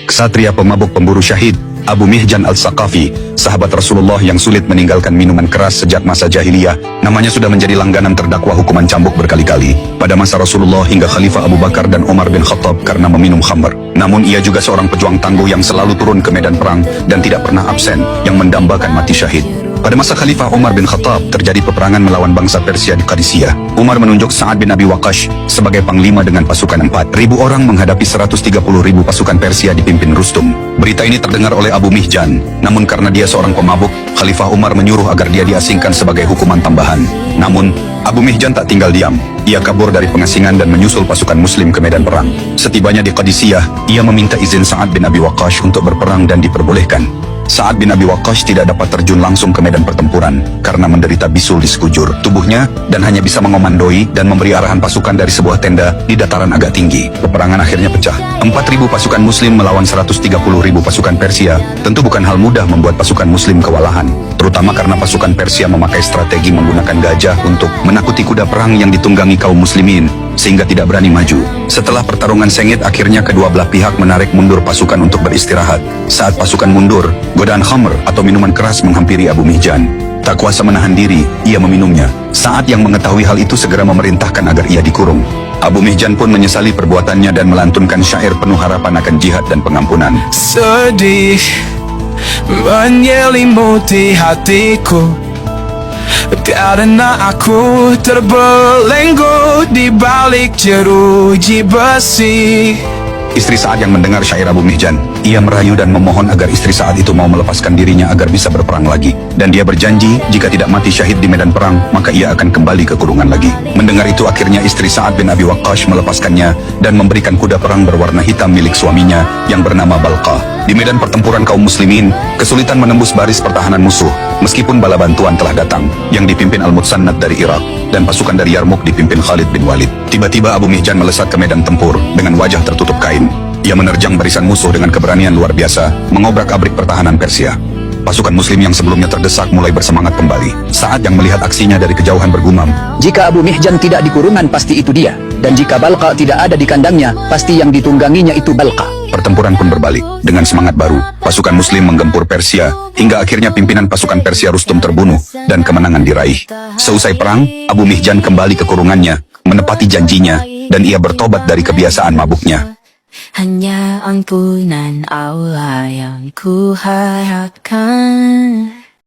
Ksatria pemabuk pemburu syahid, Abu Mihjan al-Saqafi, sahabat Rasulullah yang sulit meninggalkan minuman keras sejak masa jahiliyah, namanya sudah menjadi langganan terdakwa hukuman cambuk berkali-kali pada masa Rasulullah hingga Khalifah Abu Bakar dan Umar bin Khattab karena meminum khamr. Namun ia juga seorang pejuang tangguh yang selalu turun ke medan perang dan tidak pernah absen, yang mendambakan mati syahid. Pada masa Khalifah Umar bin Khattab terjadi peperangan melawan bangsa Persia di Qadisiyah. Umar menunjuk Sa'ad bin Abi Waqqash sebagai panglima dengan pasukan 4.000 orang menghadapi 130.000 pasukan Persia dipimpin Rustum. Berita ini terdengar oleh Abu Mihjan, namun karena dia seorang pemabuk, Khalifah Umar menyuruh agar dia diasingkan sebagai hukuman tambahan. Namun, Abu Mihjan tak tinggal diam. Ia kabur dari pengasingan dan menyusul pasukan muslim ke medan perang. Setibanya di Qadisiyah, ia meminta izin Sa'ad bin Abi Waqqash untuk berperang dan diperbolehkan. Sa'ad bin Abi Waqqash tidak dapat terjun langsung ke medan pertempuran karena menderita bisul di sekujur tubuhnya dan hanya bisa mengomandoi dan memberi arahan pasukan dari sebuah tenda di dataran agak tinggi. Peperangan akhirnya pecah. 4.000 pasukan muslim melawan 130.000 pasukan Persia. Tentu bukan hal mudah membuat pasukan muslim kewalahan, terutama karena pasukan Persia memakai strategi menggunakan gajah untuk menakuti kuda perang yang ditunggangi kaum muslimin, sehingga tidak berani maju. Setelah pertarungan sengit, akhirnya kedua belah pihak menarik mundur pasukan untuk beristirahat. Saat pasukan mundur, godaan khamr atau minuman keras menghampiri Abu Mihjan. Tak kuasa menahan diri, ia meminumnya. Saat yang mengetahui hal itu segera memerintahkan agar ia dikurung. Abu Mihjan pun menyesali perbuatannya dan melantunkan syair penuh harapan akan jihad dan pengampunan. Sedih menyelimuti hatiku karena aku terbelenggu di balik jeruji besi. Istri Sa'ad yang mendengar syair Abu Mihjan, ia merayu dan memohon agar istri Sa'ad itu mau melepaskan dirinya agar bisa berperang lagi. Dan dia berjanji, jika tidak mati syahid di medan perang, maka ia akan kembali ke kurungan lagi. Mendengar itu, akhirnya istri Sa'ad bin Abi Waqqash melepaskannya dan memberikan kuda perang berwarna hitam milik suaminya yang bernama Balqah. Di medan pertempuran kaum muslimin, kesulitan menembus baris pertahanan musuh, meskipun bala bantuan telah datang, yang dipimpin Al-Mutsannad dari Irak, dan pasukan dari Yarmuk dipimpin Khalid bin Walid. Tiba-tiba Abu Mihjan melesat ke medan tempur dengan wajah tertutup kain. Ia menerjang barisan musuh dengan keberanian luar biasa, mengobrak-abrik pertahanan Persia. Pasukan muslim yang sebelumnya terdesak mulai bersemangat kembali. Saat yang melihat aksinya dari kejauhan bergumam, jika Abu Mihjan tidak di kurungan, pasti itu dia. Dan jika Balqa tidak ada di kandangnya, pasti yang ditungganginya itu Balqa. Pertempuran pun berbalik. Dengan semangat baru, pasukan muslim menggempur Persia, hingga akhirnya pimpinan pasukan Persia Rustum terbunuh, dan kemenangan diraih. Seusai perang, Abu Mihjan kembali ke kurungannya, menepati janjinya, dan ia bertobat dari kebiasaan mabuknya. Hanya ampunan Allah yang ku harapkan.